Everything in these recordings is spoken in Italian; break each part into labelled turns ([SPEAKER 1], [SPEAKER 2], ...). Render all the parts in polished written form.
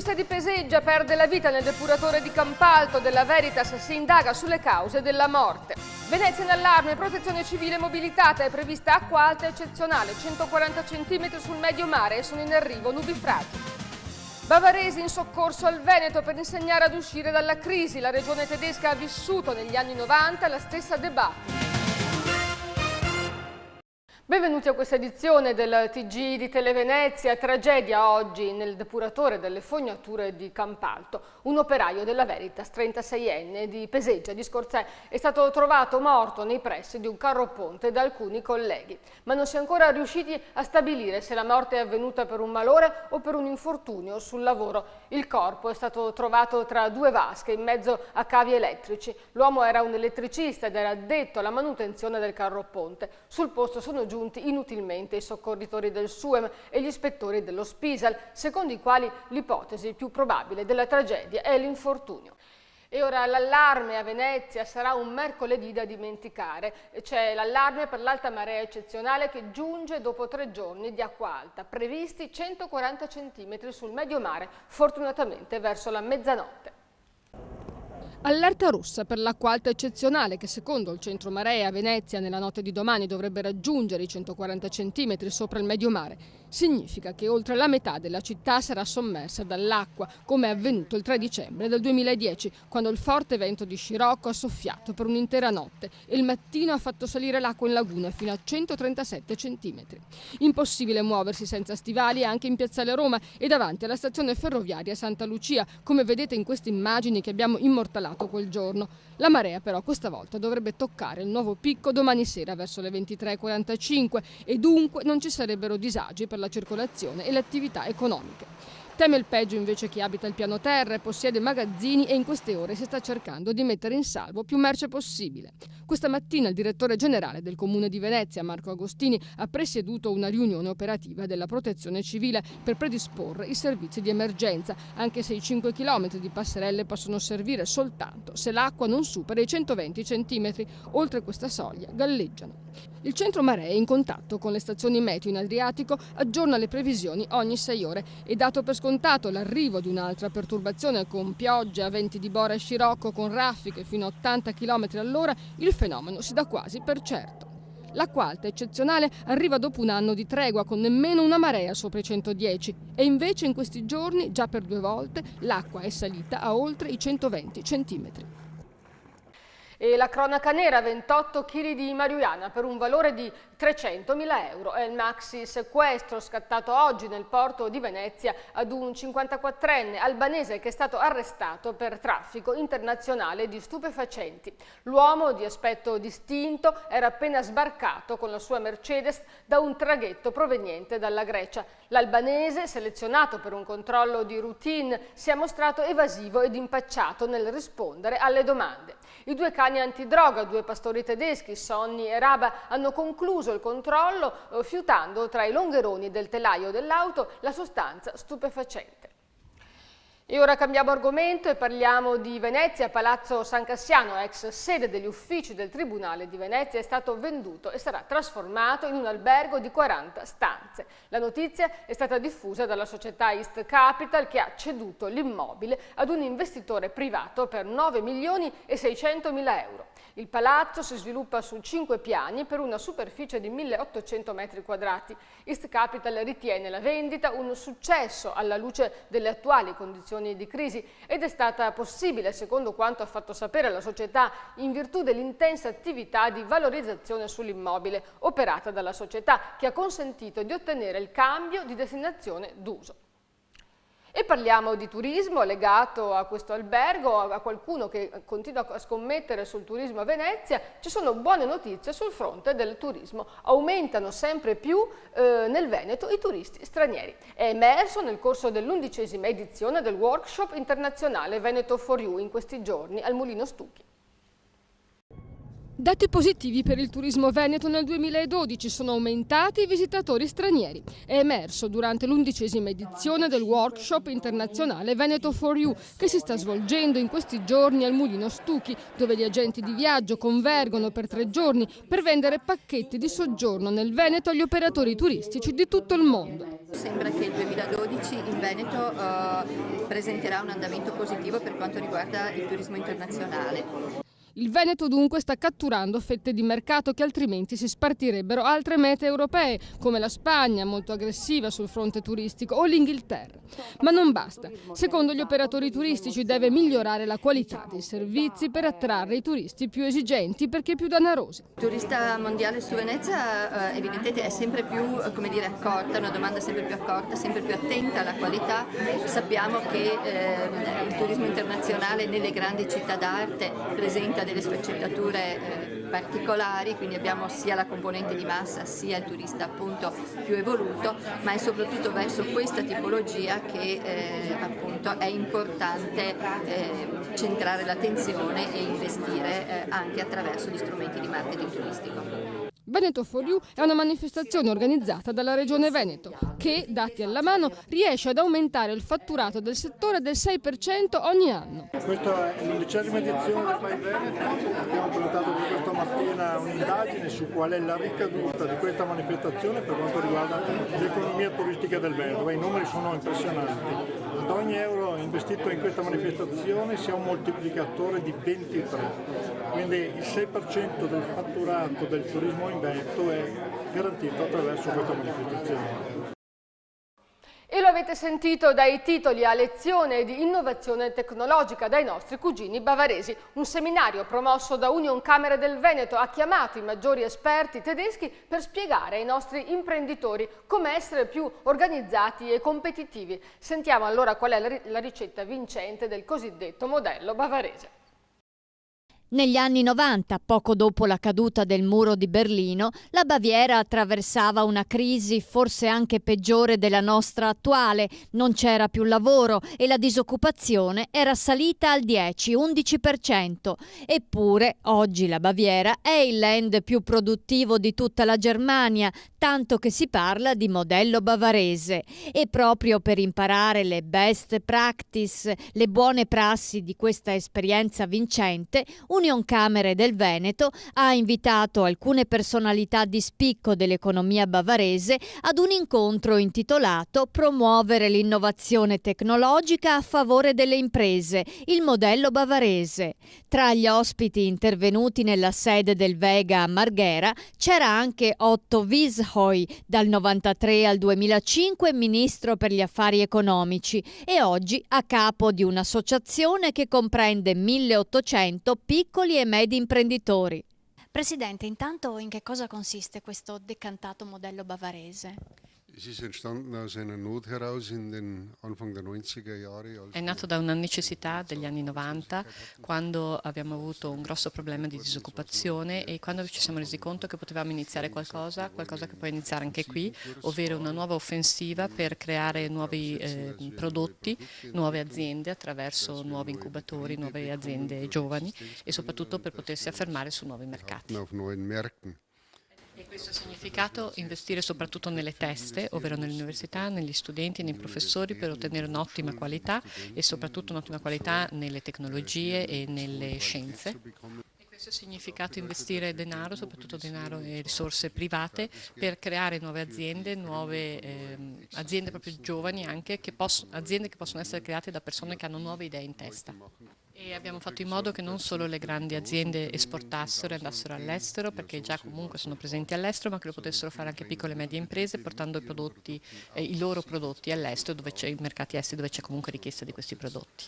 [SPEAKER 1] turista di Peseggia perde la vita nel depuratore di Campalto. Della Veritas si indaga sulle cause della morte. Venezia in allarme, protezione civile mobilitata, è prevista acqua alta eccezionale, 140 cm sul medio mare e sono in arrivo nubifragi. Bavaresi in soccorso al Veneto per insegnare ad uscire dalla crisi. La regione tedesca ha vissuto negli anni 90 la stessa debacle. Benvenuti a questa edizione del TG di Televenezia. Tragedia oggi nel depuratore delle fognature di Campalto. Un operaio della Veritas, 36enne, di Peseggia di Scorzè, è stato trovato morto nei pressi di un carro ponte da alcuni colleghi. Ma non si è ancora riusciti a stabilire se la morte è avvenuta per un malore o per un infortunio sul lavoro. Il corpo è stato trovato tra due vasche in mezzo a cavi elettrici. L'uomo era un elettricista ed era addetto alla manutenzione del carro ponte. Sul posto sono giunti inutilmente i soccorritori del SUEM e gli ispettori dello Spisal, secondo i quali l'ipotesi più probabile della tragedia è l'infortunio. E ora l'allarme a Venezia sarà un mercoledì da dimenticare. C'è l'allarme per l'alta marea eccezionale che giunge dopo 3 giorni di acqua alta, previsti 140 cm sul medio mare, fortunatamente verso la mezzanotte. Allerta rossa per l'acqua alta eccezionale che secondo il centro marea a Venezia nella notte di domani dovrebbe raggiungere i 140 cm sopra il medio mare. Significa che oltre la metà della città sarà sommersa dall'acqua, come è avvenuto il 3 dicembre del 2010, quando il forte vento di scirocco ha soffiato per un'intera notte e il mattino ha fatto salire l'acqua in laguna fino a 137 cm. Impossibile muoversi senza stivali anche in Piazzale Roma e davanti alla stazione ferroviaria Santa Lucia, come vedete in queste immagini che abbiamo immortalato quel giorno. La marea però questa volta dovrebbe toccare il nuovo picco domani sera verso le 23:45 e dunque non ci sarebbero disagi per la circolazione e le attività economiche. Teme il peggio invece chi abita il piano terra e possiede magazzini e in queste ore si sta cercando di mettere in salvo più merce possibile. Questa mattina il direttore generale del Comune di Venezia, Marco Agostini, ha presieduto una riunione operativa della Protezione Civile per predisporre i servizi di emergenza, anche se i 5 km di passerelle possono servire soltanto se l'acqua non supera i 120 cm. Oltre questa soglia galleggiano. Il centro mare è in contatto con le stazioni meteo in Adriatico, aggiorna le previsioni ogni 6 ore e dato per scontato l'arrivo di un'altra perturbazione con piogge, venti di bora e scirocco con raffiche fino a 80 km all'ora, il fenomeno si dà quasi per certo. L'acqua alta eccezionale arriva dopo un anno di tregua con nemmeno una marea sopra i 110 e invece in questi giorni, già per 2 volte, l'acqua è salita a oltre i 120 cm. E la cronaca nera, 28 kg di marijuana per un valore di 300.000 euro. È il maxi sequestro scattato oggi nel porto di Venezia ad un 54enne albanese che è stato arrestato per traffico internazionale di stupefacenti. L'uomo, di aspetto distinto, era appena sbarcato con la sua Mercedes da un traghetto proveniente dalla Grecia. L'albanese, selezionato per un controllo di routine, si è mostrato evasivo ed impacciato nel rispondere alle domande. I 2 cani antidroga, 2 pastori tedeschi, Sonny e Raba, hanno concluso il controllo fiutando tra i longheroni del telaio dell'auto la sostanza stupefacente. E ora cambiamo argomento e parliamo di Venezia. Palazzo San Cassiano, ex sede degli uffici del Tribunale di Venezia, è stato venduto e sarà trasformato in un albergo di 40 stanze. La notizia è stata diffusa dalla società East Capital che ha ceduto l'immobile ad un investitore privato per 9.600.000 euro. Il palazzo si sviluppa su 5 piani per una superficie di 1.800 metri quadrati. East Capital ritiene la vendita un successo alla luce delle attuali condizioni di crisi ed è stata possibile, secondo quanto ha fatto sapere la società, in virtù dell'intensa attività di valorizzazione sull'immobile operata dalla società che ha consentito di ottenere il cambio di destinazione d'uso. E parliamo di turismo legato a questo albergo, a qualcuno che continua a scommettere sul turismo a Venezia. Ci sono buone notizie sul fronte del turismo. Aumentano sempre più nel Veneto i turisti stranieri. È emerso nel corso dell'11ª edizione del workshop internazionale Veneto for You in questi giorni al Mulino Stucchi. Dati positivi per il turismo veneto nel 2012, sono aumentati i visitatori stranieri. È emerso durante l'11ª edizione del workshop internazionale Veneto for You, che si sta svolgendo in questi giorni al Mulino Stuchi, dove gli agenti di viaggio convergono per 3 giorni per vendere pacchetti di soggiorno nel Veneto agli operatori turistici di tutto il mondo.
[SPEAKER 2] Sembra che il 2012 in Veneto presenterà un andamento positivo per quanto riguarda il turismo internazionale.
[SPEAKER 1] Il Veneto dunque sta catturando fette di mercato che altrimenti si spartirebbero altre mete europee, come la Spagna, molto aggressiva sul fronte turistico, o l'Inghilterra. Ma non basta. Secondo gli operatori turistici deve migliorare la qualità dei servizi per attrarre i turisti più esigenti perché più danarosi.
[SPEAKER 2] Il turista mondiale su Venezia evidentemente è sempre più accorta, una domanda sempre più accorta, sempre più attenta alla qualità. Sappiamo che il turismo internazionale nelle grandi città d'arte presenta delle sfaccettature particolari, quindi abbiamo sia la componente di massa sia il turista appunto più evoluto, ma è soprattutto verso questa tipologia che appunto è importante centrare l'attenzione e investire anche attraverso gli strumenti di marketing turistico.
[SPEAKER 1] Veneto for You è una manifestazione organizzata dalla Regione Veneto che, dati alla mano, riesce ad aumentare il fatturato del settore del 6% ogni anno.
[SPEAKER 3] Questa è l'11ª edizione del Mai Veneto. Abbiamo presentato questa mattina un'indagine su qual è la ricaduta di questa manifestazione per quanto riguarda l'economia turistica del Veneto. I numeri sono impressionanti. Ad ogni euro investito in questa manifestazione si ha un moltiplicatore di 23. Quindi il 6% del fatturato del turismo in Veneto è garantito attraverso questa manifestazione.
[SPEAKER 1] E lo avete sentito dai titoli a lezione di innovazione tecnologica dai nostri cugini bavaresi. Un seminario promosso da Unioncamere del Veneto ha chiamato i maggiori esperti tedeschi per spiegare ai nostri imprenditori come essere più organizzati e competitivi. Sentiamo allora qual è la ricetta vincente del cosiddetto modello bavarese.
[SPEAKER 4] Negli anni 90, poco dopo la caduta del muro di Berlino, la Baviera attraversava una crisi forse anche peggiore della nostra attuale. Non c'era più lavoro e la disoccupazione era salita al 10-11%. Eppure, oggi la Baviera è il land più produttivo di tutta la Germania, tanto che si parla di modello bavarese. E proprio per imparare le best practice, le buone prassi di questa esperienza vincente, Unioncamere del Veneto ha invitato alcune personalità di spicco dell'economia bavarese ad un incontro intitolato Promuovere l'innovazione tecnologica a favore delle imprese, il modello bavarese. Tra gli ospiti intervenuti nella sede del Vega a Marghera c'era anche Otto Wiesheu, dal 1993 al 2005 ministro per gli affari economici e oggi a capo di un'associazione che comprende 1800 piccoli e medi imprenditori.
[SPEAKER 5] Presidente, intanto in che cosa consiste questo decantato modello bavarese?
[SPEAKER 6] È nato da una necessità degli anni 90, quando abbiamo avuto un grosso problema di disoccupazione e quando ci siamo resi conto che potevamo iniziare qualcosa che può iniziare anche qui, ovvero una nuova offensiva per creare nuovi prodotti, nuove aziende attraverso nuovi incubatori, nuove aziende giovani e soprattutto per potersi affermare su nuovi mercati. E questo ha significato investire soprattutto nelle teste, ovvero nelle università, negli studenti, nei professori per ottenere un'ottima qualità e soprattutto un'ottima qualità nelle tecnologie e nelle scienze. E questo ha significato investire denaro, soprattutto denaro e risorse private, per creare nuove aziende proprio giovani anche, aziende che possono essere create da persone che hanno nuove idee in testa. E abbiamo fatto in modo che non solo le grandi aziende esportassero e andassero all'estero, perché già comunque sono presenti all'estero, ma che lo potessero fare anche piccole e medie imprese portando i loro prodotti all'estero, i mercati esteri dove c'è comunque richiesta di questi prodotti.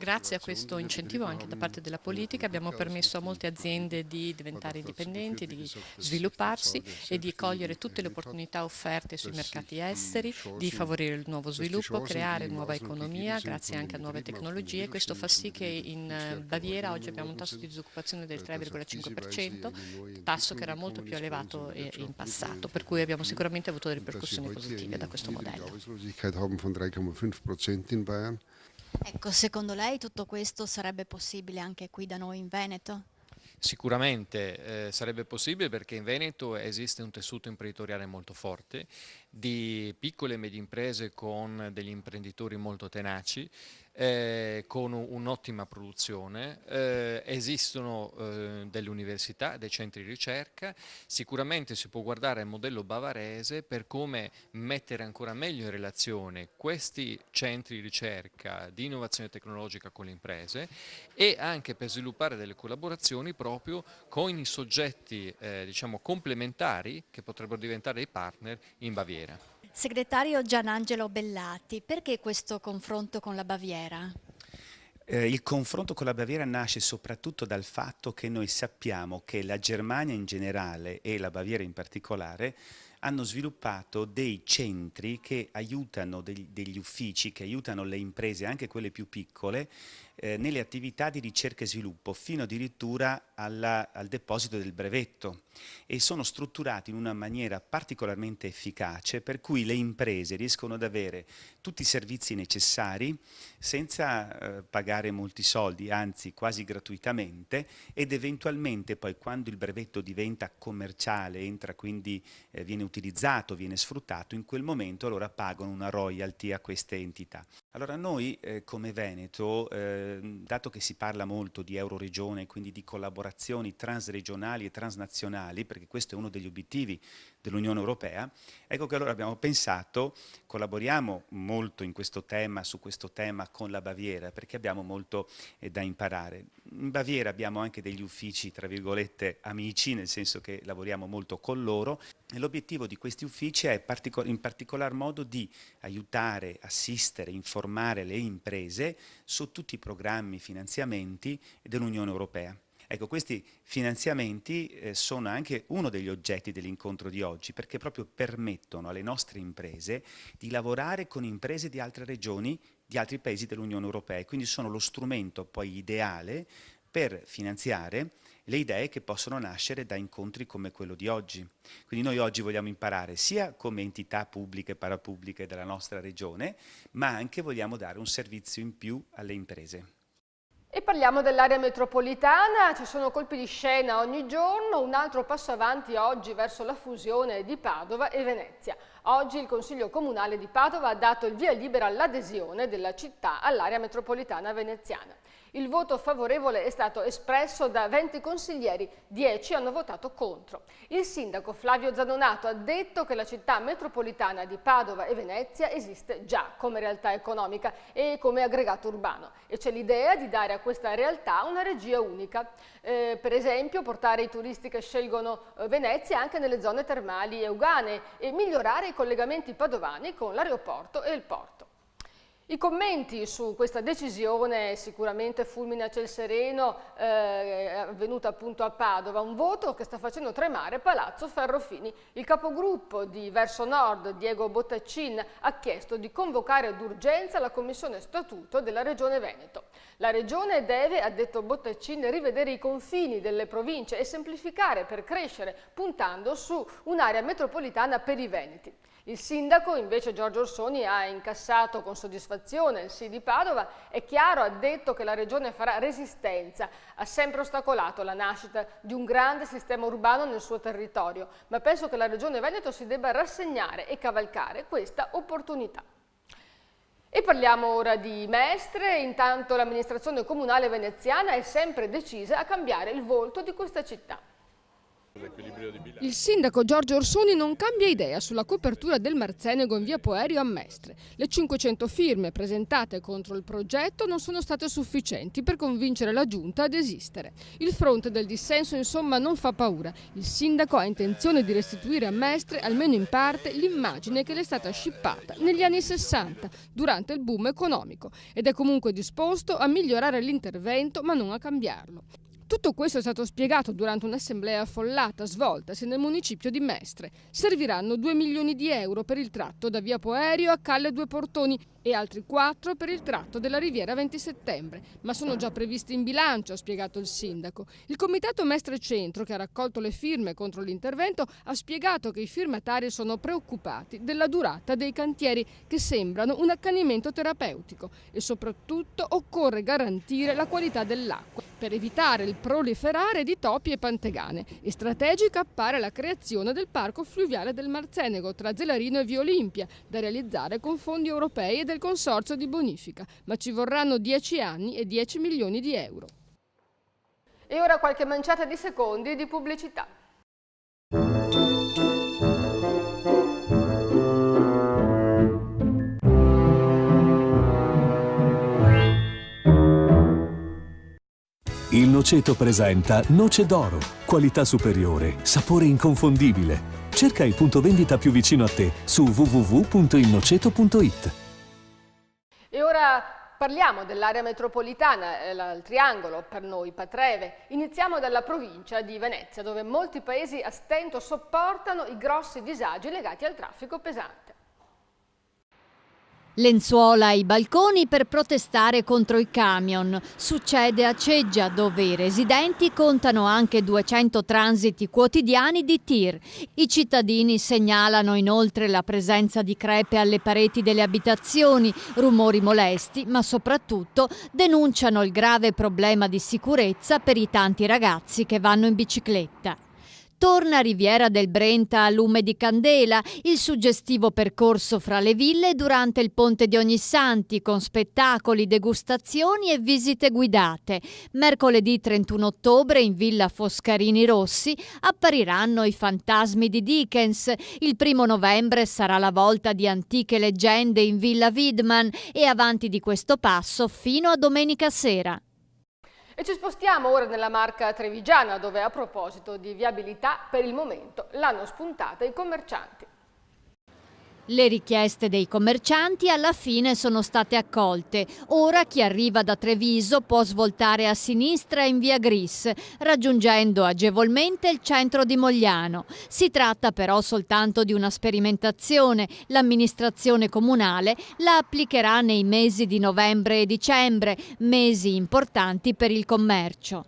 [SPEAKER 6] Grazie a questo incentivo anche da parte della politica abbiamo permesso a molte aziende di diventare indipendenti, di svilupparsi e di cogliere tutte le opportunità offerte sui mercati esteri, di favorire il nuovo sviluppo, creare nuova economia grazie anche a nuove tecnologie. Questo fa sì che in Baviera oggi abbiamo un tasso di disoccupazione del 3,5%, tasso che era molto più elevato in passato, per cui abbiamo sicuramente avuto delle ripercussioni positive da questo modello.
[SPEAKER 5] Ecco, secondo lei tutto questo sarebbe possibile anche qui da noi in Veneto?
[SPEAKER 7] Sicuramente sarebbe possibile, perché in Veneto esiste un tessuto imprenditoriale molto forte, di piccole e medie imprese con degli imprenditori molto tenaci, con un'ottima produzione, esistono delle università, dei centri di ricerca. Sicuramente si può guardare al modello bavarese per come mettere ancora meglio in relazione questi centri di ricerca di innovazione tecnologica con le imprese, e anche per sviluppare delle collaborazioni proprio con i soggetti diciamo complementari che potrebbero diventare dei partner in Baviera.
[SPEAKER 5] Segretario Gianangelo Bellati, perché questo confronto con la Baviera?
[SPEAKER 8] Il confronto con la Baviera nasce soprattutto dal fatto che noi sappiamo che la Germania in generale e la Baviera in particolare hanno sviluppato dei centri che aiutano, degli uffici che aiutano le imprese, anche quelle più piccole, nelle attività di ricerca e sviluppo, fino addirittura al deposito del brevetto, e sono strutturati in una maniera particolarmente efficace, per cui le imprese riescono ad avere tutti i servizi necessari senza pagare molti soldi, anzi quasi gratuitamente, ed eventualmente poi, quando il brevetto diventa commerciale, entra, quindi viene utilizzato, viene sfruttato, in quel momento allora pagano una royalty a queste entità. Allora noi come Veneto, dato che si parla molto di euroregione, quindi di collaborazioni transregionali e transnazionali, perché questo è uno degli obiettivi dell'Unione Europea, ecco che allora abbiamo pensato, collaboriamo molto in questo tema, su questo tema con la Baviera, perché abbiamo molto da imparare. In Baviera abbiamo anche degli uffici, tra virgolette, amici, nel senso che lavoriamo molto con loro, e l'obiettivo di questi uffici è in particolar modo di aiutare, assistere, informare le imprese su tutti i programmi, finanziamenti dell'Unione Europea. Ecco, questi finanziamenti sono anche uno degli oggetti dell'incontro di oggi, perché proprio permettono alle nostre imprese di lavorare con imprese di altre regioni, di altri paesi dell'Unione Europea, quindi sono lo strumento poi ideale per finanziare le idee che possono nascere da incontri come quello di oggi. Quindi noi oggi vogliamo imparare sia come entità pubbliche e parapubbliche della nostra regione, ma anche vogliamo dare un servizio in più alle imprese.
[SPEAKER 1] E parliamo dell'area metropolitana, ci sono colpi di scena ogni giorno, un altro passo avanti oggi verso la fusione di Padova e Venezia. Oggi il Consiglio Comunale di Padova ha dato il via libera all'adesione della città all'area metropolitana veneziana. Il voto favorevole è stato espresso da 20 consiglieri, 10 hanno votato contro. Il sindaco Flavio Zanonato ha detto che la città metropolitana di Padova e Venezia esiste già come realtà economica e come aggregato urbano, e c'è l'idea di dare a questa realtà una regia unica. Per esempio portare i turisti che scelgono Venezia anche nelle zone termali euganee e migliorare i collegamenti padovani con l'aeroporto e il porto. I commenti su questa decisione sicuramente fulmine a ciel sereno, avvenuta appunto a Padova, un voto che sta facendo tremare Palazzo Ferrofini. Il capogruppo di Verso Nord, Diego Bottaccin, ha chiesto di convocare d'urgenza la Commissione Statuto della Regione Veneto. La Regione deve, ha detto Bottaccin, rivedere i confini delle province e semplificare per crescere, puntando su un'area metropolitana per i veneti. Il sindaco, invece, Giorgio Orsoni, ha incassato con soddisfazione il sì di Padova. È chiaro, ha detto, che la Regione farà resistenza, ha sempre ostacolato la nascita di un grande sistema urbano nel suo territorio, ma penso che la Regione Veneto si debba rassegnare e cavalcare questa opportunità. E parliamo ora di Mestre. Intanto l'amministrazione comunale veneziana è sempre decisa a cambiare il volto di questa città.
[SPEAKER 9] Il sindaco Giorgio Orsoni non cambia idea sulla copertura del Marzenego in via Poerio a Mestre. Le 500 firme presentate contro il progetto non sono state sufficienti per convincere la giunta a desistere. Il fronte del dissenso insomma non fa paura. Il sindaco ha intenzione di restituire a Mestre, almeno in parte, l'immagine che le è stata scippata negli anni 60 durante il boom economico, ed è comunque disposto a migliorare l'intervento ma non a cambiarlo. Tutto questo è stato spiegato durante un'assemblea affollata svoltasi nel municipio di Mestre. Serviranno 2 milioni di euro per il tratto da via Poerio a Calle Due Portoni e altri 4 per il tratto della Riviera 20 settembre, ma sono già previsti in bilancio, ha spiegato il sindaco. Il comitato Mestre Centro, che ha raccolto le firme contro l'intervento, ha spiegato che i firmatari sono preoccupati della durata dei cantieri, che sembrano un accanimento terapeutico, e soprattutto occorre garantire la qualità dell'acqua. per evitare il proliferare di topi e pantegane, e strategica appare la creazione del parco fluviale del Marcenego tra Zelarino e Via Olimpia, da realizzare con fondi europei e del consorzio di bonifica, ma ci vorranno 10 anni e 10 milioni di euro.
[SPEAKER 1] E ora qualche manciata di secondi di pubblicità.
[SPEAKER 10] Il Noceto presenta Noce d'Oro, qualità superiore, sapore inconfondibile. Cerca il punto vendita più vicino a te su www.ilnoceto.it.
[SPEAKER 1] E ora parliamo dell'area metropolitana, il triangolo per noi, Patreve. Iniziamo dalla provincia di Venezia, dove molti paesi a stento sopportano i grossi disagi legati al traffico pesante.
[SPEAKER 4] Lenzuola ai balconi per protestare contro i camion. Succede a Ceggia, dove i residenti contano anche 200 transiti quotidiani di tir. I cittadini segnalano inoltre la presenza di crepe alle pareti delle abitazioni, rumori molesti, ma soprattutto denunciano il grave problema di sicurezza per i tanti ragazzi che vanno in bicicletta. Torna Riviera del Brenta a lume di candela, il suggestivo percorso fra le ville durante il Ponte di Ognissanti, con spettacoli, degustazioni e visite guidate. Mercoledì 31 ottobre in Villa Foscarini Rossi appariranno i fantasmi di Dickens. Il 1 novembre sarà la volta di antiche leggende in Villa Widman e avanti di questo passo fino a domenica sera.
[SPEAKER 1] E ci spostiamo ora nella Marca trevigiana, dove a proposito di viabilità, per il momento l'hanno spuntata i commercianti.
[SPEAKER 4] Le richieste dei commercianti alla fine sono state accolte. Ora chi arriva da Treviso può svoltare a sinistra in via Gris, raggiungendo agevolmente il centro di Mogliano. Si tratta però soltanto di una sperimentazione. L'amministrazione comunale la applicherà nei mesi di novembre e dicembre, mesi importanti per il commercio.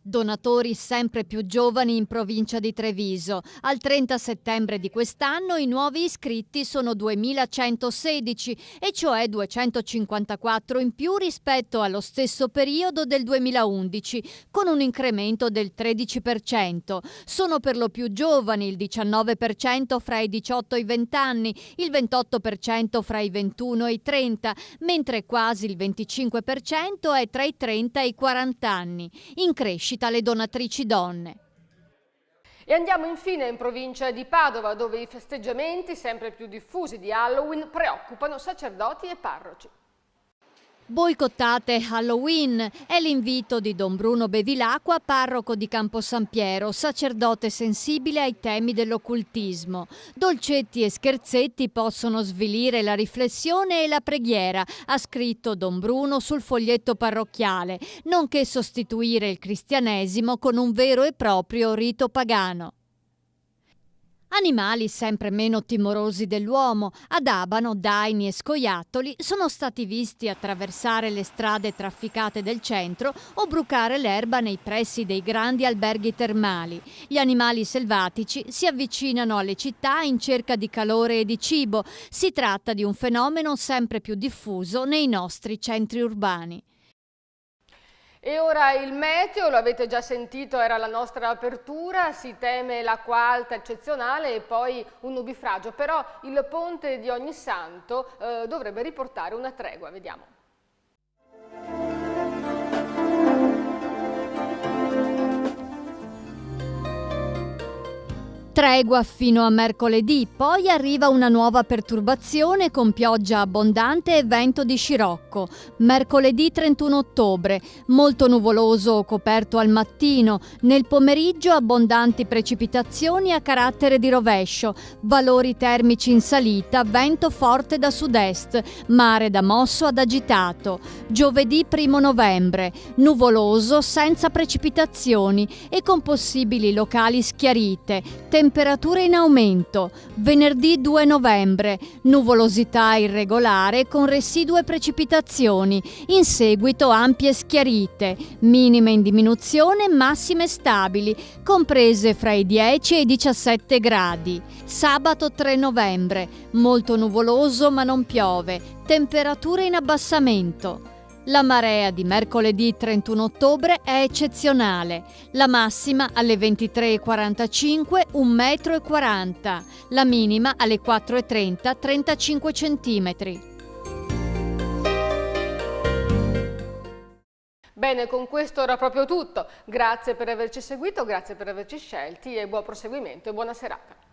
[SPEAKER 4] Donatori sempre più giovani in provincia di Treviso. Al 30 settembre di quest'anno i nuovi iscritti sono 2.116, e cioè 254 in più rispetto allo stesso periodo del 2011, con un incremento del 13%. Sono per lo più giovani, il 19% fra i 18 e i 20 anni, il 28% fra i 21 e i 30, mentre quasi il 25% è tra i 30 e i 40 anni. In crescita le donatrici donne.
[SPEAKER 1] E andiamo infine in provincia di Padova, dove i festeggiamenti sempre più diffusi di Halloween preoccupano sacerdoti e parroci.
[SPEAKER 4] Boicottate Halloween è l'invito di Don Bruno Bevilacqua, parroco di Campo San Piero, sacerdote sensibile ai temi dell'occultismo. Dolcetti e scherzetti possono svilire la riflessione e la preghiera, ha scritto Don Bruno sul foglietto parrocchiale, nonché sostituire il cristianesimo con un vero e proprio rito pagano. Animali sempre meno timorosi dell'uomo, ad Abano daini e scoiattoli sono stati visti attraversare le strade trafficate del centro o brucare l'erba nei pressi dei grandi alberghi termali. Gli animali selvatici si avvicinano alle città in cerca di calore e di cibo. Si tratta di un fenomeno sempre più diffuso nei nostri centri urbani.
[SPEAKER 1] E ora il meteo, lo avete già sentito, era la nostra apertura, si teme l'acqua alta eccezionale e poi un nubifragio, però il ponte di Ognissanto dovrebbe riportare una tregua, vediamo.
[SPEAKER 4] Tregua fino a mercoledì, poi arriva una nuova perturbazione con pioggia abbondante e vento di scirocco. Mercoledì 31 ottobre, molto nuvoloso o coperto al mattino, nel pomeriggio abbondanti precipitazioni a carattere di rovescio, valori termici in salita, vento forte da sud-est, mare da mosso ad agitato. Giovedì 1 novembre, nuvoloso senza precipitazioni e con possibili locali schiarite. Temperature in aumento. Venerdì 2 novembre, nuvolosità irregolare con residue precipitazioni. In seguito ampie schiarite, minime in diminuzione, massime stabili, comprese fra i 10 e i 17 gradi. Sabato 3 novembre, molto nuvoloso ma non piove. Temperature in abbassamento. La marea di mercoledì 31 ottobre è eccezionale. La massima alle 23:45 1,40 m, la minima alle 4:30 35 centimetri.
[SPEAKER 1] Bene, con questo era proprio tutto. Grazie per averci seguito, grazie per averci scelti e buon proseguimento e buona serata.